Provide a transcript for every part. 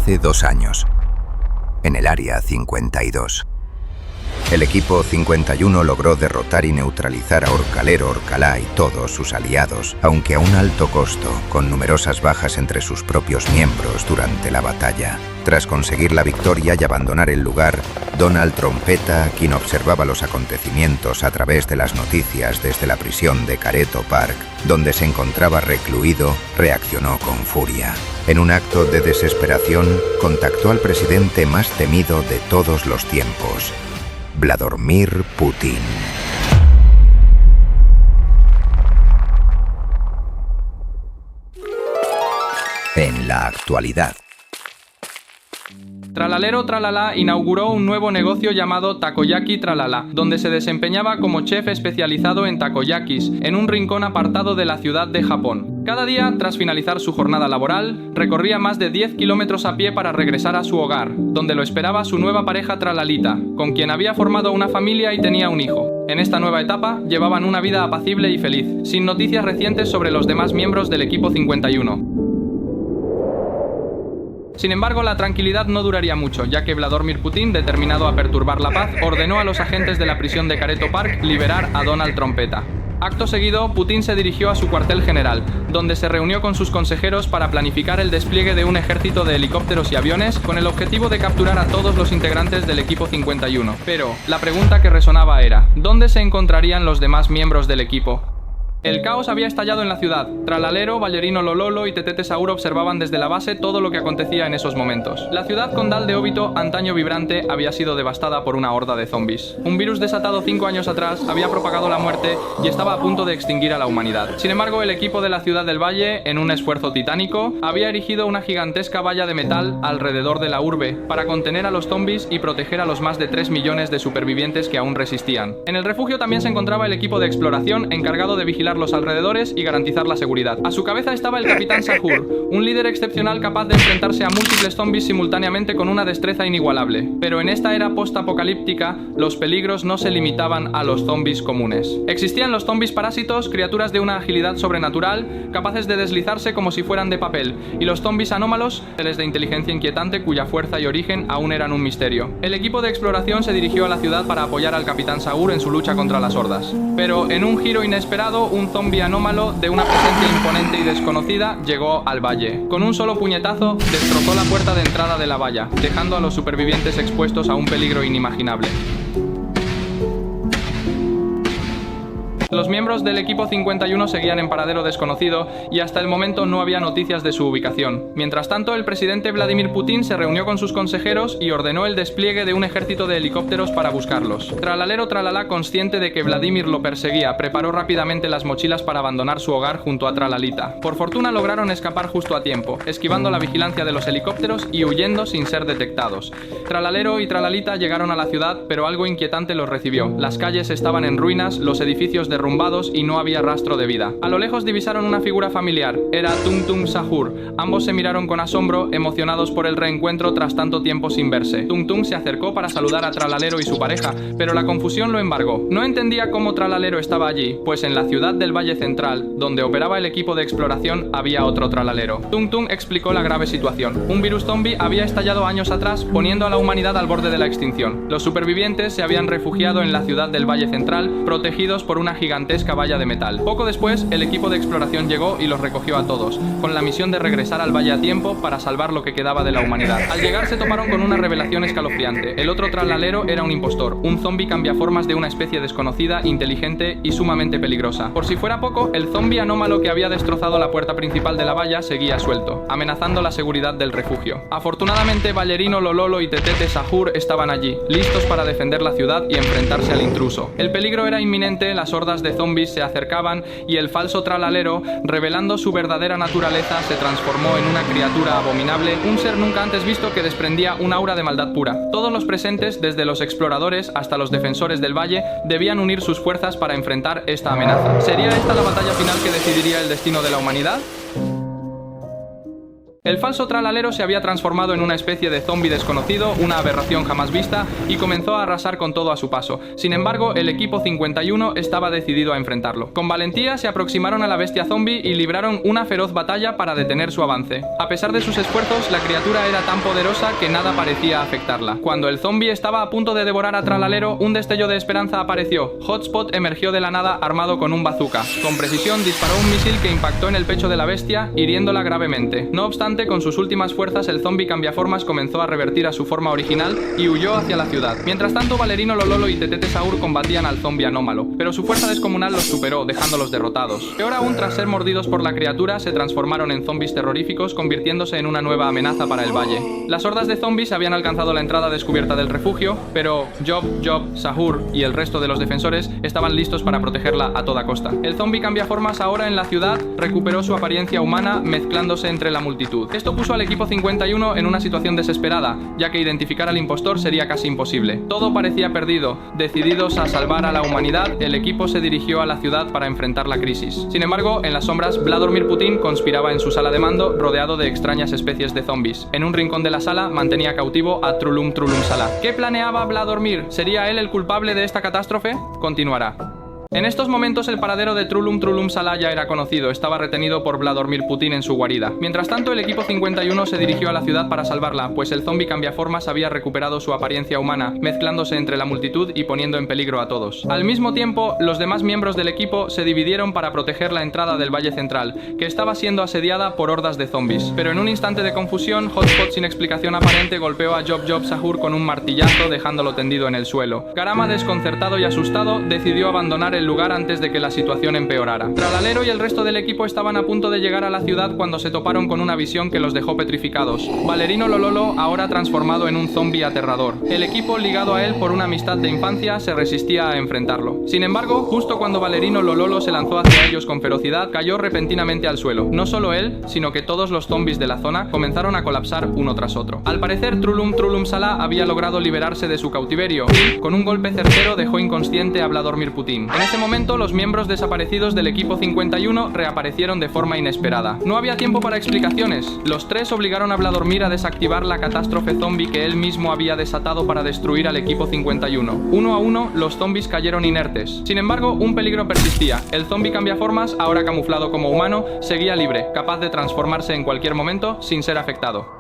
Hace 2 años, en el Área 52. El equipo 51 logró derrotar y neutralizar a Orcalero, Orcalá y todos sus aliados, aunque a un alto costo, con numerosas bajas entre sus propios miembros durante la batalla. Tras conseguir la victoria y abandonar el lugar, Donald Trompeta, quien observaba los acontecimientos a través de las noticias desde la prisión de Careto Park, donde se encontraba recluido, reaccionó con furia. En un acto de desesperación, contactó al presidente más temido de todos los tiempos, Vladimir Putin. En la actualidad, Tralalero Tralala inauguró un nuevo negocio llamado Takoyaki Tralala, donde se desempeñaba como chef especializado en takoyakis, en un rincón apartado de la ciudad de Japón. Cada día, tras finalizar su jornada laboral, recorría más de 10 kilómetros a pie para regresar a su hogar, donde lo esperaba su nueva pareja Tralalita, con quien había formado una familia y tenía un hijo. En esta nueva etapa, llevaban una vida apacible y feliz, sin noticias recientes sobre los demás miembros del equipo 51. Sin embargo, la tranquilidad no duraría mucho, ya que Vladimir Putin, determinado a perturbar la paz, ordenó a los agentes de la prisión de Careto Park liberar a Donald Trompeta. Acto seguido, Putin se dirigió a su cuartel general, donde se reunió con sus consejeros para planificar el despliegue de un ejército de helicópteros y aviones con el objetivo de capturar a todos los integrantes del equipo 51. Pero, la pregunta que resonaba era, ¿dónde se encontrarían los demás miembros del equipo? El caos había estallado en la ciudad. Tralalero, Ballerino Lololo y Tetete Saur observaban desde la base todo lo que acontecía en esos momentos. La ciudad condal de Obito, antaño vibrante, había sido devastada por una horda de zombies. Un virus desatado 5 años atrás había propagado la muerte y estaba a punto de extinguir a la humanidad. Sin embargo, el equipo de la ciudad del Valle, en un esfuerzo titánico, había erigido una gigantesca valla de metal alrededor de la urbe para contener a los zombies y proteger a los más de 3 millones de supervivientes que aún resistían. En el refugio también se encontraba el equipo de exploración encargado de vigilar los alrededores y garantizar la seguridad. A su cabeza estaba el capitán Sahur, un líder excepcional capaz de enfrentarse a múltiples zombies simultáneamente con una destreza inigualable. Pero en esta era post-apocalíptica, los peligros no se limitaban a los zombies comunes. Existían los zombies parásitos, criaturas de una agilidad sobrenatural, capaces de deslizarse como si fueran de papel, y los zombies anómalos, seres de inteligencia inquietante cuya fuerza y origen aún eran un misterio. El equipo de exploración se dirigió a la ciudad para apoyar al capitán Sahur en su lucha contra las hordas. Pero en un giro inesperado, un zombie anómalo de una presencia imponente y desconocida llegó al valle. Con un solo puñetazo destrozó la puerta de entrada de la valla, dejando a los supervivientes expuestos a un peligro inimaginable. Los miembros del equipo 51 seguían en paradero desconocido y hasta el momento no había noticias de su ubicación. Mientras tanto, el presidente Vladimir Putin se reunió con sus consejeros y ordenó el despliegue de un ejército de helicópteros para buscarlos. Tralalero Tralala, consciente de que Vladimir lo perseguía, preparó rápidamente las mochilas para abandonar su hogar junto a Tralalita. Por fortuna lograron escapar justo a tiempo, esquivando la vigilancia de los helicópteros y huyendo sin ser detectados. Tralalero y Tralalita llegaron a la ciudad, pero algo inquietante los recibió. Las calles estaban en ruinas, los edificios derrumbados y no había rastro de vida. A lo lejos divisaron una figura familiar. Era Tung Tung Sahur. Ambos se miraron con asombro, emocionados por el reencuentro tras tanto tiempo sin verse. Tung Tung se acercó para saludar a Tralalero y su pareja, pero la confusión lo embargó. No entendía cómo Tralalero estaba allí, pues en la ciudad del Valle Central, donde operaba el equipo de exploración, había otro Tralalero. Tung Tung explicó la grave situación. Un virus zombie había estallado años atrás, poniendo a la humanidad al borde de la extinción. Los supervivientes se habían refugiado en la ciudad del Valle Central, protegidos por una gigantesca valla de metal. Poco después, el equipo de exploración llegó y los recogió a todos, con la misión de regresar al valle a tiempo para salvar lo que quedaba de la humanidad. Al llegar se toparon con una revelación escalofriante. El otro tralalero era un impostor, un zombie cambiaformas de una especie desconocida, inteligente y sumamente peligrosa. Por si fuera poco, el zombie anómalo que había destrozado la puerta principal de la valla seguía suelto, amenazando la seguridad del refugio. Afortunadamente, Ballerino Lololo y Tetete Sahur estaban allí, listos para defender la ciudad y enfrentarse al intruso. El peligro era inminente, las hordas de zombies se acercaban y el falso tralalero, revelando su verdadera naturaleza, se transformó en una criatura abominable, un ser nunca antes visto que desprendía un aura de maldad pura. Todos los presentes, desde los exploradores hasta los defensores del valle, debían unir sus fuerzas para enfrentar esta amenaza. ¿Sería esta la batalla final que decidiría el destino de la humanidad? El falso tralalero se había transformado en una especie de zombie desconocido, una aberración jamás vista, y comenzó a arrasar con todo a su paso. Sin embargo, el equipo 51 estaba decidido a enfrentarlo. Con valentía se aproximaron a la bestia zombie y libraron una feroz batalla para detener su avance. A pesar de sus esfuerzos, la criatura era tan poderosa que nada parecía afectarla. Cuando el zombie estaba a punto de devorar a tralalero, un destello de esperanza apareció. Hotspot emergió de la nada armado con un bazooka. Con precisión disparó un misil que impactó en el pecho de la bestia, hiriéndola gravemente. No obstante, con sus últimas fuerzas, el zombie cambiaformas comenzó a revertir a su forma original y huyó hacia la ciudad. Mientras tanto, Valerino Lololo y Tetete Sahur combatían al zombie anómalo, pero su fuerza descomunal los superó, dejándolos derrotados. Peor aún, tras ser mordidos por la criatura, se transformaron en zombies terroríficos, convirtiéndose en una nueva amenaza para el valle. Las hordas de zombies habían alcanzado la entrada descubierta del refugio, pero Job, Sahur y el resto de los defensores estaban listos para protegerla a toda costa. El zombie cambiaformas ahora en la ciudad recuperó su apariencia humana, mezclándose entre la multitud. Esto puso al equipo 51 en una situación desesperada, ya que identificar al impostor sería casi imposible. Todo parecía perdido. Decididos a salvar a la humanidad, el equipo se dirigió a la ciudad para enfrentar la crisis. Sin embargo, en las sombras, Vladimir Putin conspiraba en su sala de mando, rodeado de extrañas especies de zombies. En un rincón de la sala mantenía cautivo a Trulum Sala. ¿Qué planeaba Vladimir? ¿Sería él el culpable de esta catástrofe? Continuará. En estos momentos el paradero de Trulum Sala ya era conocido, estaba retenido por Vladimir Putin en su guarida. Mientras tanto, el equipo 51 se dirigió a la ciudad para salvarla, pues el zombie cambiaformas había recuperado su apariencia humana, mezclándose entre la multitud y poniendo en peligro a todos. Al mismo tiempo, los demás miembros del equipo se dividieron para proteger la entrada del Valle Central, que estaba siendo asediada por hordas de zombies. Pero en un instante de confusión, Hotspot sin explicación aparente golpeó a Job Sahur con un martillazo, dejándolo tendido en el suelo. Garama, desconcertado y asustado, decidió abandonar el lugar antes de que la situación empeorara. Tralalero y el resto del equipo estaban a punto de llegar a la ciudad cuando se toparon con una visión que los dejó petrificados. Valerino Lololo, ahora transformado en un zombie aterrador. El equipo, ligado a él por una amistad de infancia, se resistía a enfrentarlo. Sin embargo, justo cuando Valerino Lololo se lanzó hacia ellos con ferocidad, cayó repentinamente al suelo. No solo él, sino que todos los zombies de la zona comenzaron a colapsar uno tras otro. Al parecer, Trulum Sala había logrado liberarse de su cautiverio y, con un golpe certero, dejó inconsciente a Vladimir Putin. En ese momento, los miembros desaparecidos del equipo 51 reaparecieron de forma inesperada. No había tiempo para explicaciones. Los tres obligaron a Vladimir a desactivar la catástrofe zombie que él mismo había desatado para destruir al equipo 51. Uno a uno, los zombies cayeron inertes. Sin embargo, un peligro persistía. El zombie cambiaformas, ahora camuflado como humano, seguía libre, capaz de transformarse en cualquier momento sin ser afectado.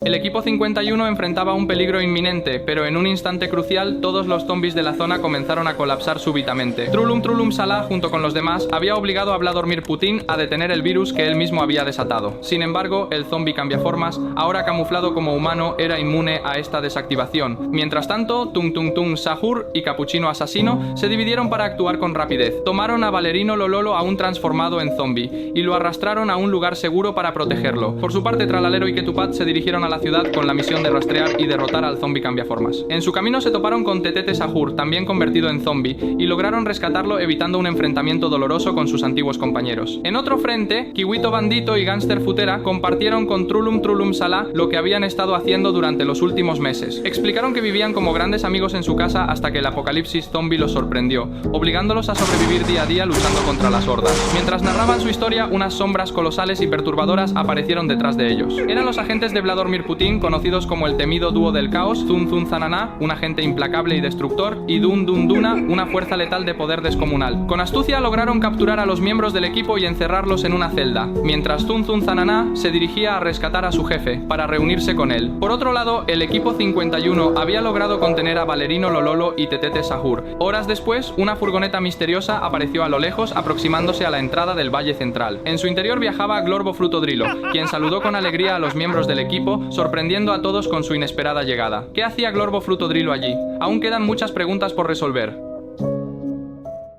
El equipo 51 enfrentaba un peligro inminente, pero en un instante crucial todos los zombies de la zona comenzaron a colapsar súbitamente. Trulum Sala, junto con los demás, había obligado a Vladimir Putin a detener el virus que él mismo había desatado. Sin embargo, el zombie cambiaformas, ahora camuflado como humano, era inmune a esta desactivación. Mientras tanto, Tung Sahur y Capuchino Asesino se dividieron para actuar con rapidez. Tomaron a Valerino Lololo aún transformado en zombie y lo arrastraron a un lugar seguro para protegerlo. Por su parte, Tralalero y Ketupat se dirigieron a la ciudad con la misión de rastrear y derrotar al zombie cambiaformas. En su camino se toparon con Tetete Sahur, también convertido en zombie, y lograron rescatarlo evitando un enfrentamiento doloroso con sus antiguos compañeros. En otro frente, Kiwito Bandito y Gangster Futera compartieron con Trulum Sala lo que habían estado haciendo durante los últimos meses. Explicaron que vivían como grandes amigos en su casa hasta que el apocalipsis zombie los sorprendió, obligándolos a sobrevivir día a día luchando contra las hordas. Mientras narraban su historia, unas sombras colosales y perturbadoras aparecieron detrás de ellos. Eran los agentes de Vladimir Putin, conocidos como el temido dúo del caos, Zun Zanana, un agente implacable y destructor, y Dun Duna, una fuerza letal de poder descomunal. Con astucia lograron capturar a los miembros del equipo y encerrarlos en una celda, mientras Zun Zanana se dirigía a rescatar a su jefe, para reunirse con él. Por otro lado, el equipo 51 había logrado contener a Valerino Lololo y Tetete Sahur. Horas después, una furgoneta misteriosa apareció a lo lejos, aproximándose a la entrada del Valle Central. En su interior viajaba Glorbo Frutodrilo, quien saludó con alegría a los miembros del equipo, sorprendiendo a todos con su inesperada llegada. ¿Qué hacía Glorbo Frutodrilo allí? Aún quedan muchas preguntas por resolver.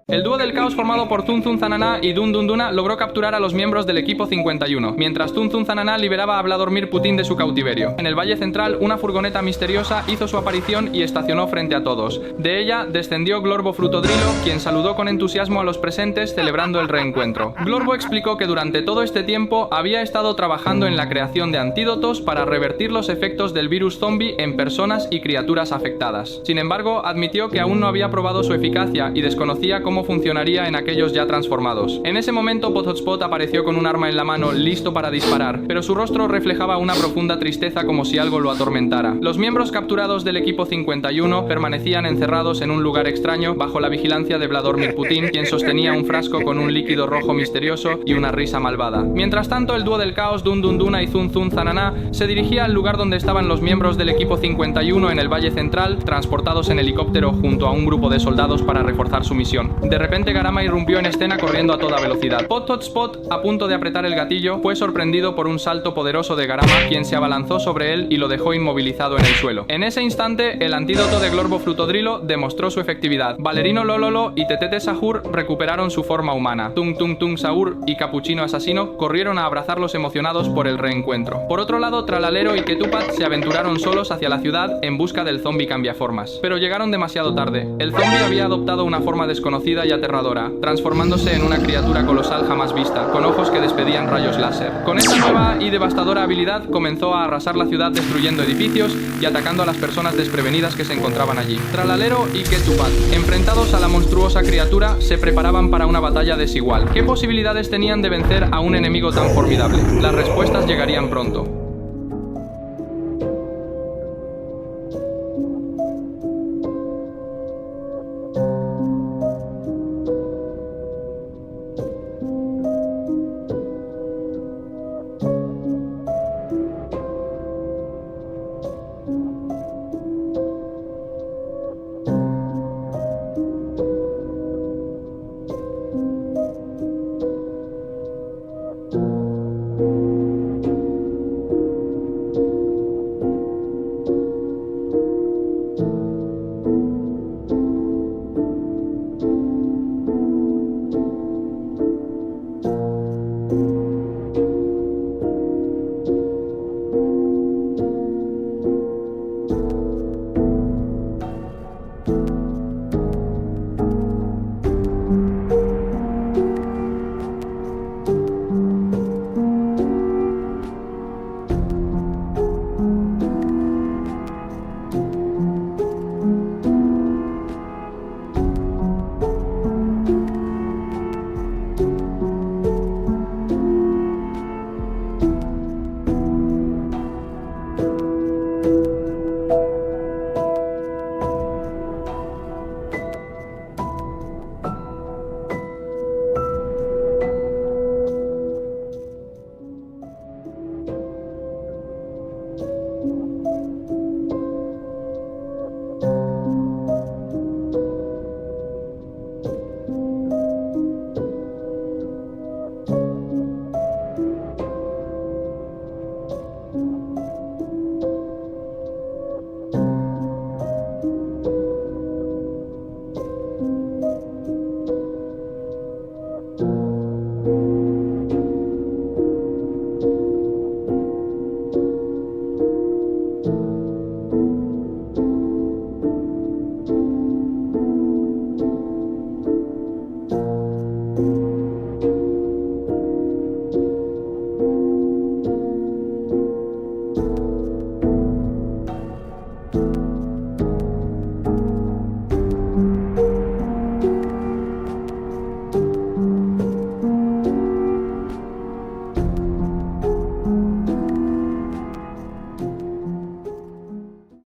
El dúo del caos formado por Zun Zanana y Dun Duna logró capturar a los miembros del equipo 51, mientras Zun Zanana liberaba a Vladimir Putin de su cautiverio. En el Valle Central, una furgoneta misteriosa hizo su aparición y estacionó frente a todos. De ella descendió Glorbo Frutodrilo, quien saludó con entusiasmo a los presentes celebrando el reencuentro. Glorbo explicó que durante todo este tiempo había estado trabajando en la creación de antídotos para revertir los efectos del virus zombie en personas y criaturas afectadas. Sin embargo, admitió que aún no había probado su eficacia y desconocía cómo cómo funcionaría en aquellos ya transformados. En ese momento Hotspot apareció con un arma en la mano, listo para disparar, pero su rostro reflejaba una profunda tristeza, como si algo lo atormentara. Los miembros capturados del equipo 51 permanecían encerrados en un lugar extraño bajo la vigilancia de Vladimir Putin, quien sostenía un frasco con un líquido rojo misterioso y una risa malvada. Mientras tanto, el dúo del caos Dun Dun Duna y Zun Zun Zanana se dirigía al lugar donde estaban los miembros del equipo 51 en el Valle Central, transportados en helicóptero junto a un grupo de soldados para reforzar su misión. De repente, Garama irrumpió en escena corriendo a toda velocidad. Hotspot, a punto de apretar el gatillo, fue sorprendido por un salto poderoso de Garama, quien se abalanzó sobre él y lo dejó inmovilizado en el suelo. En ese instante, el antídoto de Glorbo Frutodrilo demostró su efectividad. Valerino Lololo y Tetete Sahur recuperaron su forma humana. Tung Tung Tung Sahur y Capuchino Asesino corrieron a abrazarlos emocionados por el reencuentro. Por otro lado, Tralalero y Ketupat se aventuraron solos hacia la ciudad en busca del zombie cambiaformas. Pero llegaron demasiado tarde. El zombie había adoptado una forma desconocida y aterradora, transformándose en una criatura colosal jamás vista, con ojos que despedían rayos láser. Con esta nueva y devastadora habilidad comenzó a arrasar la ciudad destruyendo edificios y atacando a las personas desprevenidas que se encontraban allí. Tralalero y Ketupat, enfrentados a la monstruosa criatura, se preparaban para una batalla desigual. ¿Qué posibilidades tenían de vencer a un enemigo tan formidable? Las respuestas llegarían pronto.